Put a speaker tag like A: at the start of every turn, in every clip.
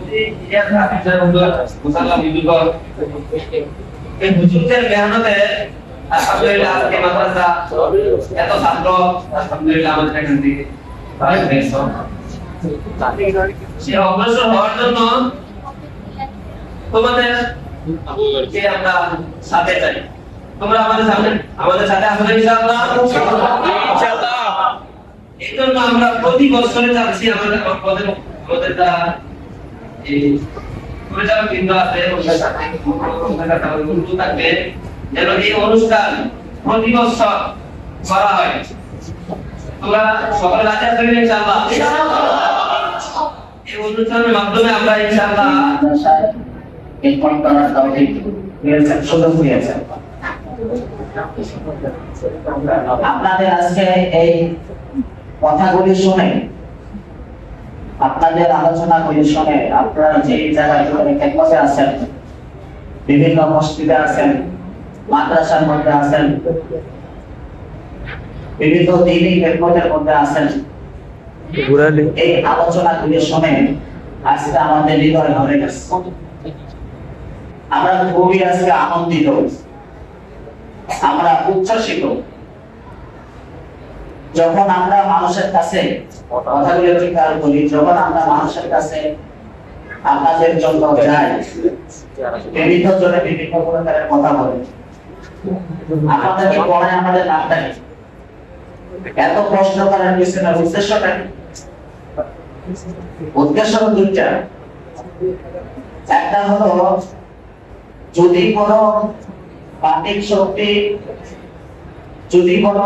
A: এই হুজুরদের মেহনতে আলহামদুলিল্লাহ আজকে মাদ্রাসা এত ছাত্র আলহামদুলিল্লাহ আমাদের এখান থেকে সে অগ্রসর হওয়ার জন্য তোমাদের কে আমরা সাথে চাই। তোমরা আমাদের সাথে আসলে ইনশাআল্লাহ এই জন্য আমরা প্রতি বছরে যাচ্ছি আমাদের যারা এই পরিচালক বৃন্দ আছে থাকবে যেন এই অনুষ্ঠান প্রতি বছর করা হয়। তোমরা সকলে রাজি আছো ইনশাআল্লাহ? এই অনুষ্ঠানের মাধ্যমে আমরা ইনশাআল্লাহ এই পরম্পরার তৌফিক পেয়েছেন, সুযোগ পেয়েছেন।
B: আপনাদের আজকে এই কথাগুলি শুনে, আপনাদের আলোচনাগুলি শুনে, আপনারা যে জায়গাগুলোতে খেদমতে আছেন, বিভিন্ন মসজিদে আছেন, মাদ্রাসার মধ্যে আছেন, বিভিন্ন দিনই খেদমতের মধ্যে আছেন, এই আলোচনাগুলি শুনে আজকে আমাদের হৃদয় ভরে গেছে। আমরা খুবই আজকে আনন্দিত, আমরা উচ্ছ্বসিত। যখন আমরা মানুষের কাছে কথাগুলো স্বীকার করি, যখন আমরা মানুষের কাছে আপনাদের জন্য যাই, বিভিন্ন জনে বিভিন্ন প্রকারের কথা বলে, আপনাদেরকে পড়ায় আমাদের লাভটা কি? এত প্রশ্ন করার পিছনে উদ্দেশ্যটা কি? উদ্দেশ্য দুইটা। একটা হলো যদি কোনো পাতিক শক্তি, যদি কোনো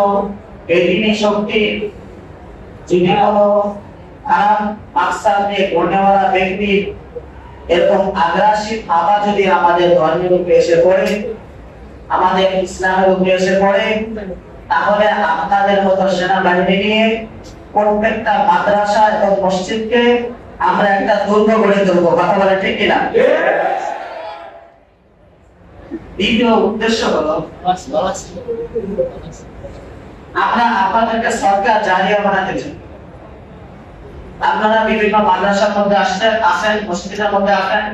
B: এদিনী শক্তি, যদি কোনো খারাপ মাকসাদ নিয়ে পড়নেওয়ালা ব্যক্তি এরকম আগ্রাসী ভাবা যদি আমাদের ধর্মের উপরে এসে পড়ে, আমাদের ইসলামের উপরে এসে পড়ে, তাহলে আপনাদের মতো সেনাবাহিনী নিয়ে প্রত্যেকটা মাদ্রাসা এবং মসজিদকে আমরা একটা দুর্গ গড়ে তুলবো। কথা বলে ঠিক কিনা? দ্বিতীয় উদ্দেশ্য হলো আমরা আপনাদেরকে সরকার জারিয়া বানাতে চাই। আপনারা বিভিন্ন মাদ্রাসার মধ্যে আসেন, মসজিদের মধ্যে আসেন,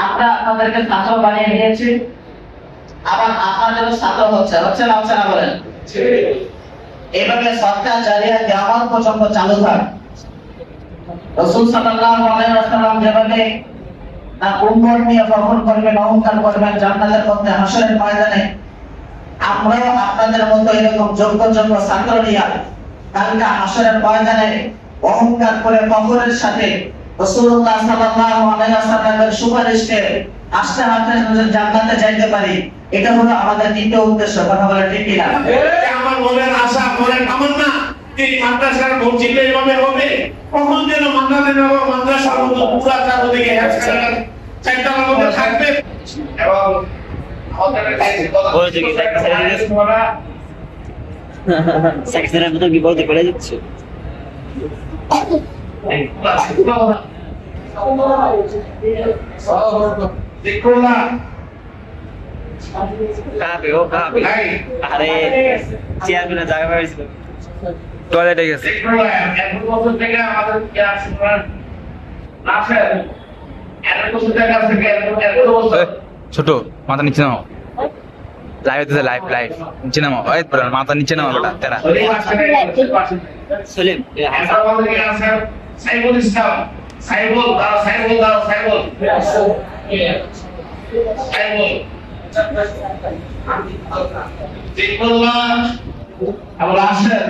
B: আমরা আপনাদেরকে ছাত্র বানিয়ে নিয়েছি, আবার আপনাদেরও ছাত্র হচ্ছে না বলেন? এইভাবে সরকার জারিয়া কিয়ামত পর্যন্ত চালু থাক। রাসূল সাল্লাল্লাহু আলাইহি ওয়াসাল্লাম যেভাবে না কুম্ভর নিয়ে ভ্রমণ করবেন, অহংকার করবেন জান্নাতের মধ্যে হাসরের ময়দানে, আমরাও আপনাদের মতো এরকম যোগ্য ছাত্র নিয়ে কালকে হাসরের ময়দানে অহংকার করে কবরের সাথে রাসূলুল্লাহ সাল্লাল্লাহু আলাইহি ওয়াসাল্লামের সুপারিশে আস্তে আস্তে জান্নাতে যাইতে পারি। এটা হলো আমাদের দ্বিতীয় উদ্দেশ্য। কথা বলে ঠিক কিনা?
C: আমার মনের আশা, মনের কামনা এই মাদ্রাসার মসজিদ এইভাবে হবে, কখন যেন মাদ্রাসার মতো পুরা চারদিকে চারটার মধ্যে থাকবে এবং
D: সেক্রেটারির মতো কি বলতে করে দিচ্ছ? আরে চেয়ারম্যানের জায়গা পাইছিল, টয়লেটে গেছে।
E: ছোট মাথা নিচে নাও, লাইভ হইতেছে, লাইভ নিচে নাও, মাথা নিচে নাও বেটা তেরা।
D: সলিম
C: সাইবুল ইসলাম, সাইবুল আমরা আসেন